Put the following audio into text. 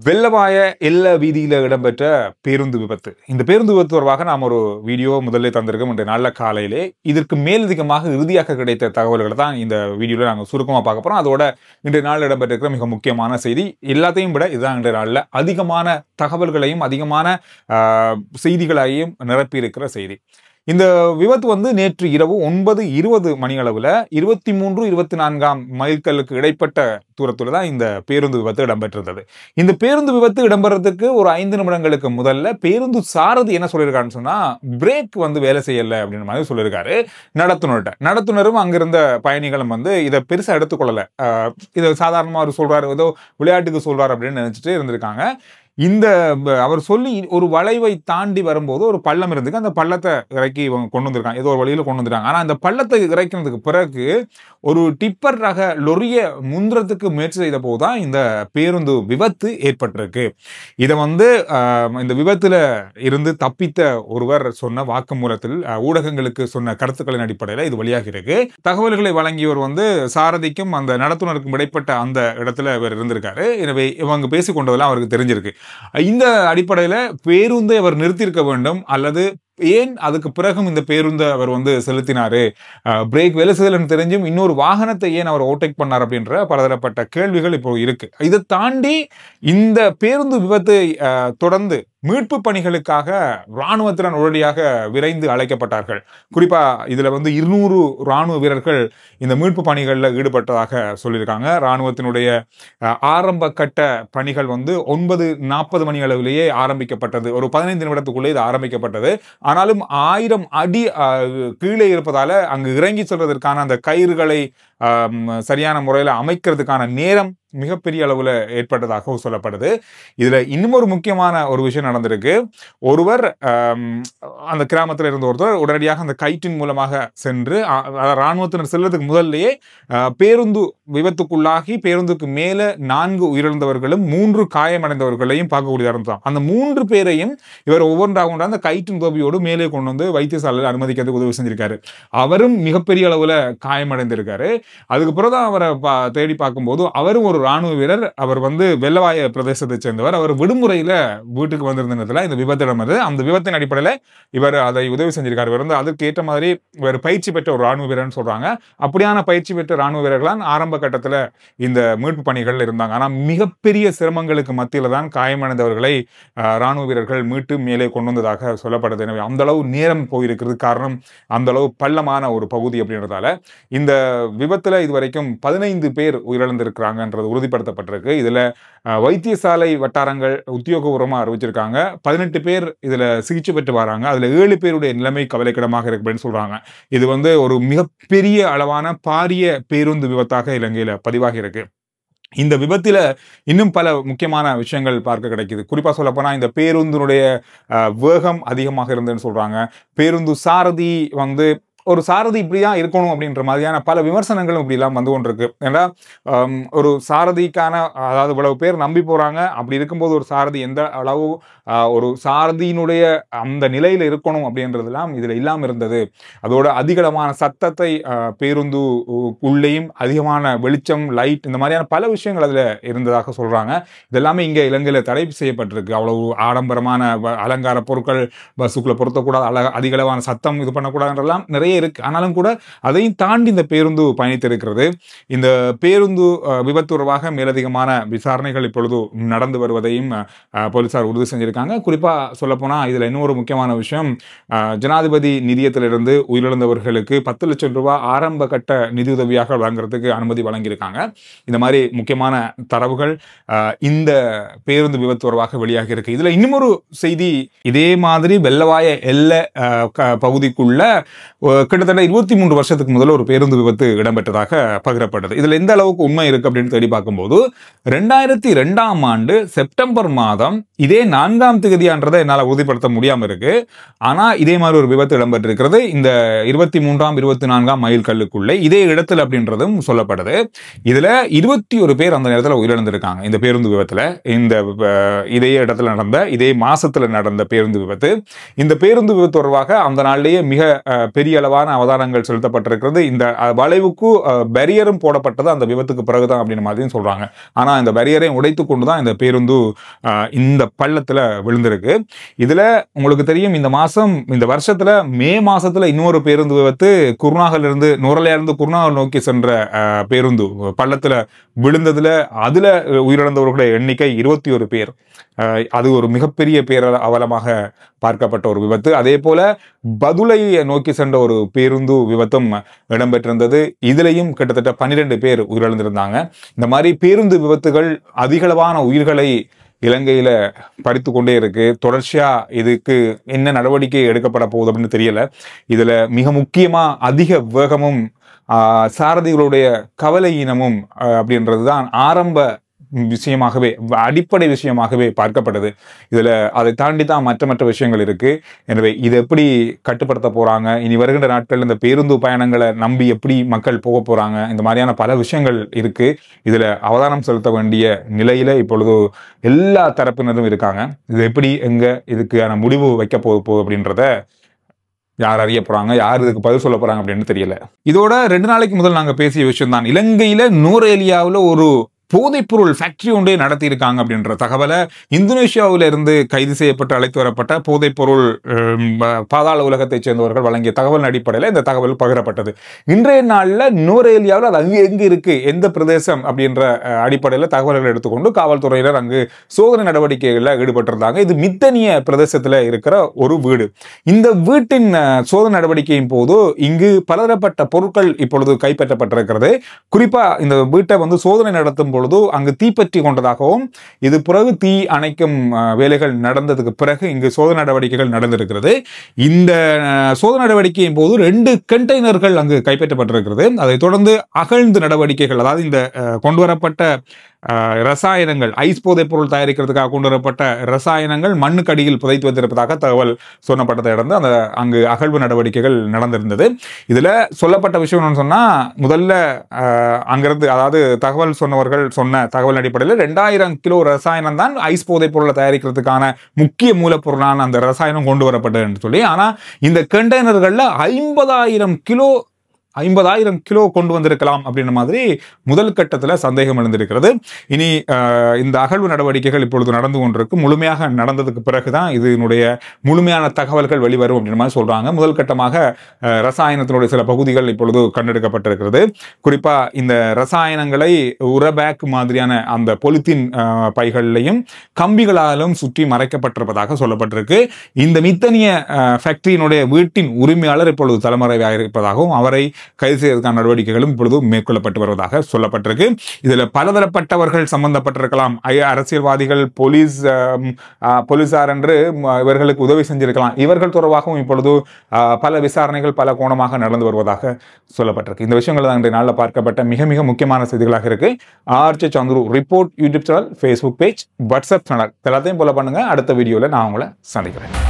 வெள்ளவாய எல்ல வீதியில இடம்பெற்ற பேருந்து விபத்து. இந்த பேருந்து விபத்து தொடர்பாக நாம் ஒரு வீடியோ முதல்ல தந்திருக்கோம் இன்றைய நாள்ல காலையிலே. இதற்கு மேலதிகமாக இறுதியாக கிடைத்த தகவல்களை தான் இந்த வீடியோல நாங்கள் சுருக்கமா பார்க்க போறோம். அதோட இன்றைய நாள் இடம்பெற்றிருக்கிற மிக முக்கியமான செய்தி எல்லாத்தையும் விட இதுதான் இன்றைய நாள்ல அதிகமான தகவல்களையும் அதிகமான செய்திகளையும் நிரப்பி இருக்கிற செய்தி. இந்த விபத்து வந்து நேற்று இரவு 9:20 மணி அளவுல 23-24 மைல்கல்லுக்கு இடைப்பட்ட தூரத்துல தான் இந்த பேருந்து விபத்து இடம்பெற்றிருந்தது. இந்த பேருந்து விபத்து இடம்பெறதுக்கு ஒரு 5 நிமிடங்களுக்கு முதல்ல பேருந்து சாரதி என்ன சொல்லியிருக்காருன்னு சொன்னா, பிரேக் வந்து வேலை செய்யல அப்படின்ற மாதிரி சொல்லியிருக்காரு நடத்துனரும் அங்கிருந்த பயணிகளும் வந்து இதை பெருசா எடுத்துக்கொள்ளல. இதை சாதாரணமா அவர் சொல்றாரு, ஏதோ விளையாட்டுக்கு சொல்றாரு அப்படின்னு நினைச்சிட்டு இருந்திருக்காங்க. இந்த அவர் சொல்லி ஒரு வளைவை தாண்டி வரும்போது ஒரு பள்ளம் இருந்துக்கு, அந்த பள்ளத்தை இறக்கி இவங்க கொண்டு வந்திருக்காங்க, ஏதோ ஒரு வழியில கொண்டு வந்துட்டாங்க. ஆனா அந்த பள்ளத்தை இறக்கினதுக்கு பிறகு ஒரு டிப்பர் ரக லொரிய முந்திரத்துக்கு முயற்சி செய்த போதுதான் இந்த பேருந்து விபத்து ஏற்பட்டிருக்கு. இதை வந்து இந்த விபத்துல இருந்து தப்பித்த ஒருவர் சொன்ன வாக்குமூலத்தில் ஊடகங்களுக்கு சொன்ன கருத்துக்களின் அடிப்படையில் இது வழியாக இருக்கு. தகவல்களை வழங்கியவர் வந்து சாரதிக்கும் அந்த நடத்துனருக்கும் இடைப்பட்ட அந்த இடத்துல இவர் இருந்திருக்காரு. எனவே இவங்க பேசிக்கொண்டதெல்லாம் அவருக்கு தெரிஞ்சிருக்கு. இந்த அடிப்படையில பேருந்தை அவர் நிறுத்தியிருக்க வேண்டும், அல்லது ஏன் அதுக்கு பிறகும் இந்த பேருந்தை அவர் வந்து செலுத்தினாரு, பிரேக் வேலை செய்யலன்னு தெரிஞ்சும் இன்னொரு வாகனத்தை ஏன் அவர் ஓவர்டேக் பண்ணார் அப்படின்ற பலதரப்பட்ட கேள்விகள் இப்போ இருக்கு. இதை தாண்டி இந்த பேருந்து விபத்தை தொடர்ந்து மீட்பு பணிகளுக்காக இராணுவத்தினர் உடனடியாக விரைந்து அழைக்கப்பட்டார்கள். குறிப்பா இதுல வந்து 200 இராணுவ வீரர்கள் இந்த மீட்பு பணிகளில் ஈடுபட்டதாக சொல்லியிருக்காங்க. இராணுவத்தினுடைய ஆரம்ப கட்ட பணிகள் வந்து 9:40 மணி அளவிலேயே ஆரம்பிக்கப்பட்டது. ஒரு 15 நிமிடத்துக்குள்ளே இது ஆரம்பிக்கப்பட்டது. ஆனாலும் 1000 அடி கீழே இருப்பதால அங்கு இறங்கி செல்வதற்கான அந்த கயிறுகளை சரியான முறையில் அமைக்கிறதுக்கான நேரம் மிகப்பெரிய அளவுல ஏற்பட்டதாக சொல்லப்படுது. இதுல இன்னும் ஒரு முக்கியமான ஒரு விஷயம் நடந்திருக்கு. ஒருவர் அந்த கிராமத்தில் இருந்த ஒருத்தர் உடனடியாக அந்த கயிற்றின் மூலமாக சென்று இராணுவத்தினர் செல்வதற்கு முதல்லையே பேருந்து விபத்துக்குள்ளாகி பேருந்துக்கு மேல 4 உயிரிழந்தவர்களும் 3 காயமடைந்தவர்களையும் பார்க்கக்கூடியதாக இருந்தார். அந்த 3 பேரையும் இவர் ஒவ்வொன்றாக அந்த கயிற்றின் உதவியோடு மேலே கொண்டு வந்து வைத்தியசாலையில் அனுமதிக்கிறதுக்கு உதவி செஞ்சிருக்காரு. அவரும் மிகப்பெரிய அளவுல காயமடைந்திருக்காரு. அதுக்கப்புறம் தான் அவரை தேடி பார்க்கும்போது அவரும் ஒரு ராணுவ வீரர். அவர் வந்து வெள்ளவாய பிரதேசத்தை சேர்ந்தவர். அவர் விடுமுறையில வீட்டுக்கு வந்திருந்த நேரத்தில் இந்த விபத்து நடந்தது. அந்த விபத்தின் அடிப்படையில் இவர் அதை உதவி செஞ்சிருக்காரு. இவர் வந்து அதுக்கு ஏற்ற மாதிரி இவர் பயிற்சி பெற்ற ஒரு ராணுவ வீரர்னு சொல்றாங்க. அப்படியான பயிற்சி பெற்ற ராணுவ வீரர்களால் ஆரம்ப கட்டத்தில் இந்த மீட்பு பணிகள் இருந்தாங்க. ஆனால் மிகப்பெரிய சிரமங்களுக்கு மத்தியில தான் காயமடைந்தவர்களை ராணுவ வீரர்கள் மீட்டு மேலே கொண்டு வந்ததாக சொல்லப்படுது. எனவே அந்த அளவு நேரம் போயிருக்கிறது. காரணம் அந்த அளவு பள்ளமான ஒரு பகுதி அப்படின்றதால இந்த விபத்துல இதுவரைக்கும் 15 பேர் உயிரிழந்திருக்கிறாங்கன்றது உறுதிப்படுத்தப்பட்டிருக்கு. இதுல வைத்தியசாலை வட்டாரங்கள் உத்தியோகபூர்வமா அறிவிச்சிருக்காங்க. 18 பேர் இதுல சிகிச்சை பெற்று வராங்க. அதுல 7 பேருடைய நிலைமை கவலைக்கிடமாக இருக்கு அப்படின்னு சொல்றாங்க. இது வந்து ஒரு மிகப்பெரிய அளவான பாரிய பேருந்து விபத்தாக இலங்கையில பதிவாகி இருக்கு. இந்த விபத்தில இன்னும் பல முக்கியமான விஷயங்கள் பார்க்க கிடைக்குது. குறிப்பா சொல்ல போனா இந்த பேருந்தினுடைய வேகம் அதிகமாக இருந்ததுன்னு சொல்றாங்க. பேருந்து சாரதி வந்து ஒரு சாரதி இப்படிதான் இருக்கணும் அப்படின்ற மாதிரியான பல விமர்சனங்களும் இப்படி எல்லாம் வந்து கொண்டிருக்கு. ஏன்னா ஒரு சாரதிக்கான, அதாவது இவ்வளவு பேர் நம்பி போறாங்க, அப்படி இருக்கும்போது ஒரு சாரதி எந்த அளவு ஒரு சாரதியினுடைய அந்த நிலையில இருக்கணும் அப்படின்றதுலாம் இதுல இல்லாம இருந்தது. அதோட அதிகளவான சத்தத்தை பேருந்து உள்ளேயும் அதிகமான வெளிச்சம், லைட், இந்த மாதிரியான பல விஷயங்கள் அதுல இருந்ததாக சொல்றாங்க. இதெல்லாமே இங்க இலங்கையில தடை செய்யப்பட்டிருக்கு. அவ்வளவு ஆடம்பரமான அலங்கார பொருட்கள் பஸ்ஸுக்குள்ள பொருத்தக்கூடாது, அதிகளவான சத்தம் இது பண்ணக்கூடாதுன்றெல்லாம் நிறைய இருக்கு. ஆனாலும் கூட அதையும் தாண்டி இந்த பேருந்து பயணித்திருக்கிறது. இந்த பேருந்து விபத்து தொடர்பாக மேலதிகமான விசாரணைகள் இப்பொழுது நடந்து வருவதையும் போலீசார் உறுதி செஞ்சிருக்காங்க. குறிப்பா சொல்ல போனா இதுல இன்னொரு முக்கியமான விஷயம், ஜனாதிபதி நிதியத்திலிருந்து உயிரிழந்தவர்களுக்கு 10 லட்சம் ரூபாய் ஆரம்ப கட்ட நிதியுதவியாக வழங்குறதுக்கு அனுமதி வழங்கியிருக்காங்க. இந்த மாதிரி முக்கியமான தரவுகள் இந்த பேருந்து விபத்து தொடர்பாக வெளியாக இருக்கு. இதுல இன்னும் ஒரு செய்தி, இதே மாதிரி வெள்ளவாய எல்ல பகுதிக்குள்ள கிட்டத்தட்ட 23 வருஷத்துக்கு முதல்ல ஒரு பேருந்து விபத்து இடம்பெற்றதாக பகிரப்பட்டது. இதுல எந்த அளவுக்கு உண்மை இருக்கு அப்படின்னு தேடி பார்க்கும்போது 2002ஆம் ஆண்டு செப்டம்பர் மாதம் இதே 4ஆம் தேதியான்றதை என்னால் உறுதிப்படுத்த முடியாம இருக்கு. ஆனா இதே மாதிரி ஒரு விபத்து இடம்பெற்றிருக்கிறது இந்த 23ஆம் 24ஆம் மைல் கல்லுக்குள்ளே இதே இடத்துல அப்படின்றதும் சொல்லப்படுது. இதுல 21 பேர் அந்த நேரத்தில் உயிரிழந்திருக்காங்க இந்த பேருந்து விபத்துல. இந்த இதே இடத்துல நடந்த, இதே மாசத்துல நடந்த பேருந்து விபத்து. இந்த பேருந்து விபத்து தொடர்பாக அந்த நாளிலேயே மிக பெரிய அளவான அதிகளவான அவதானங்கள் செலுத்தப்பட்டிருக்கிறது. இந்த வளைவுக்கு பேரியரும் போடப்பட்டது அந்த விபத்துக்கு பிறகுதான் அப்படின்ற மாதிரியும் சொல்றாங்க. ஆனா இந்த பேரியரை உடைத்து கொண்டுதான் இந்த பேருந்து இந்த பள்ளத்துல விழுந்திருக்கு. இதுல உங்களுக்கு தெரியும், இந்த வருஷத்துல மே மாசத்துல இன்னொரு பேருந்து விபத்து குருநாகல்ல இருந்து நுரலையா இருந்து குருநாகல் நோக்கி சென்ற பேருந்து பள்ளத்துல விழுந்ததுல அதுல உயிரிழந்தவர்களுடைய எண்ணிக்கை 21 பேர். அது ஒரு மிகப்பெரிய அவலமாக பார்க்கப்பட்ட ஒரு விபத்து. அதே போல பதுளையை நோக்கி சென்ற ஒரு பேருந்து விபத்தும் இடம்பெற்றிருந்தது. இதுலையும் கிட்டத்தட்ட 12 பேர் உயிரிழந்திருந்தாங்க. இந்த மாதிரி பேருந்து விபத்துகள் அதிகளவான உயிர்களை இலங்கையில பறித்து கொண்டே இருக்கு. தொடர்ச்சியா இதுக்கு என்ன நடவடிக்கை எடுக்கப்பட போகுது அப்படின்னு தெரியல. இதுல மிக முக்கியமா அதிக வேகமும் சாரதிகளுடைய கவலையினமும் அப்படின்றதுதான் ஆரம்ப விஷயமாகவே, அடிப்படை விஷயமாகவே பார்க்கப்பட்டது. இதுல அதை தாண்டி தான் மற்ற விஷயங்கள் இருக்கு. எனவே இதை எப்படி கட்டுப்படுத்த போறாங்க, இனி வருகின்ற நாட்கள் இந்த பேருந்து பயணங்களை நம்பி எப்படி மக்கள் போக போறாங்க, இந்த மாதிரியான பல விஷயங்கள் இருக்கு. இதுல அவதானம் செலுத்த வேண்டிய நிலையில இப்பொழுது எல்லா தரப்பினரும் இருக்காங்க. இது எப்படி இதுக்கான முடிவு வைக்க போகுது அப்படின்றத யார் அறிய போறாங்க, யார் இதுக்கு பதில் சொல்ல போறாங்க அப்படின்னு தெரியல. இதோட 2 நாளைக்கு முதல் நாங்க பேசிய விஷயம் தான், இலங்கையில நூரேலியாவில் ஒரு போதைப்பொருள் ஃபேக்டரி ஒன்றே நடத்தி இருக்காங்க அப்படின்ற தகவலை இந்தோனேஷியாவில இருந்து கைது செய்யப்பட்டு அழைத்து வரப்பட்ட போதைப்பொருள் பாதாள உலகத்தைச் சேர்ந்தவர்கள் வழங்கிய தகவல் அடிப்படையில் இந்த தகவல் பகிரப்பட்டது. இன்றைய நாளில் நூரேலியாவில் அது எங்க இருக்கு, எந்த பிரதேசம் அப்படின்ற அடிப்படையில் தகவல்கள் எடுத்துக்கொண்டு காவல்துறையினர் அங்கு சோதனை நடவடிக்கைகளில் ஈடுபட்டிருந்தாங்க. இது மித்தனிய பிரதேசத்தில் இருக்கிற ஒரு வீடு. இந்த வீட்டின் சோதனை நடவடிக்கையின் போது இங்கு பலதரப்பட்ட பொருட்கள் இப்பொழுது கைப்பற்றப்பட்டிருக்கிறது. குறிப்பா இந்த வீட்டை சோதனை நடத்தும் பொழுது அங்கு தீப்பற்றி கொண்டதாகவும், இது பிறகு தீ அணைக்கும் வேலைகள் நடந்ததுக்கு பிறகு இங்கு சோதனை நடவடிக்கைகள் நடந்திருக்கிறது. இந்த சோதனை நடவடிக்கையின் போது 2 கண்டெய்னர்கள் அங்கு கைப்பற்றப்பட்டிருக்கிறது. அதைத் தொடர்ந்து அகழ்ந்து நடவடிக்கைகள், அதாவது இந்த கொண்டுவரப்பட்ட ரசாயனங்கள், ஐஸ் போதைப் பொருள் தயாரிக்கிறதுக்காக கொண்டு வரப்பட்ட ரசாயனங்கள் மண்ணுக்கு அடியில் புதைத்து வைத்திருப்பதாக தகவல் சொல்லப்பட்டதை தொடர்ந்து அங்கு அகழ்வு நடவடிக்கைகள் நடந்திருந்தது. இதுல சொல்லப்பட்ட விஷயம் என்னன்னு சொன்னா, முதல்ல அங்கிருந்து, அதாவது தகவல் சொன்னவர்கள் சொன்ன தகவல் அடிப்படையில் 2000 கிலோ ரசாயனம் தான் ஐஸ் போதைப் பொருளை தயாரிக்கிறதுக்கான முக்கிய மூலப்பொருளான அந்த ரசாயனம் கொண்டு வரப்பட்டது என்று சொல்லி, ஆனா இந்த கண்டெய்னர்கள்ல 50,000 கிலோ கொண்டு வந்திருக்கலாம் அப்படின்ற மாதிரி முதல் கட்டத்தில் சந்தேகம் எழுந்திருக்கிறது. இனி இந்த அகழ்வு நடவடிக்கைகள் இப்பொழுது நடந்து கொண்டிருக்கு. முழுமையாக நடந்ததுக்கு பிறகுதான் இதனுடைய முழுமையான தகவல்கள் வெளிவரும் அப்படின்ற மாதிரி சொல்றாங்க. முதல் கட்டமாக ரசாயனத்தினுடைய சில பகுதிகள் இப்பொழுது கண்டெடுக்கப்பட்டிருக்கிறது. குறிப்பா இந்த ரசாயனங்களை உரபேக் மாதிரியான அந்த பொலித்தீன் பைகள்லையும் கம்பிகளாலும் சுற்றி மறைக்கப்பட்டிருப்பதாக சொல்லப்பட்டிருக்கு. இந்த மித்தனிய ஃபேக்டரியினுடைய வீட்டின் உரிமையாளர் இப்பொழுது தலைமறைவாக இருப்பதாகவும் அவரை கைது செய்வதற்கான நடவடிக்கைகளும் இப்பொழுது மேற்கொள்ளப்பட்டு வருவதாக சொல்லப்பட்டிருக்கு. இதுல பலதரப்பட்டவர்கள் சம்பந்தப்பட்டிருக்கலாம். அரசியல்வாதிகள், போலீசார் என்று இவர்களுக்கு உதவி செஞ்சிருக்கலாம். இவர்கள் தொடர்பாகவும் இப்பொழுது பல விசாரணைகள் பல கோணமாக நடந்து வருவதாக சொல்லப்பட்டிருக்கு. இந்த விஷயங்கள் தான் இன்றைய நாளில் பார்க்கப்பட்ட மிக மிக முக்கியமான செய்திகளாக இருக்கு. RJ Chandru report YouTube channel, Facebook page, WhatsApp channel எல்லாத்தையும் போல பண்ணுங்க. அடுத்த வீடியோல நான் உங்களை சந்திக்கிறேன்.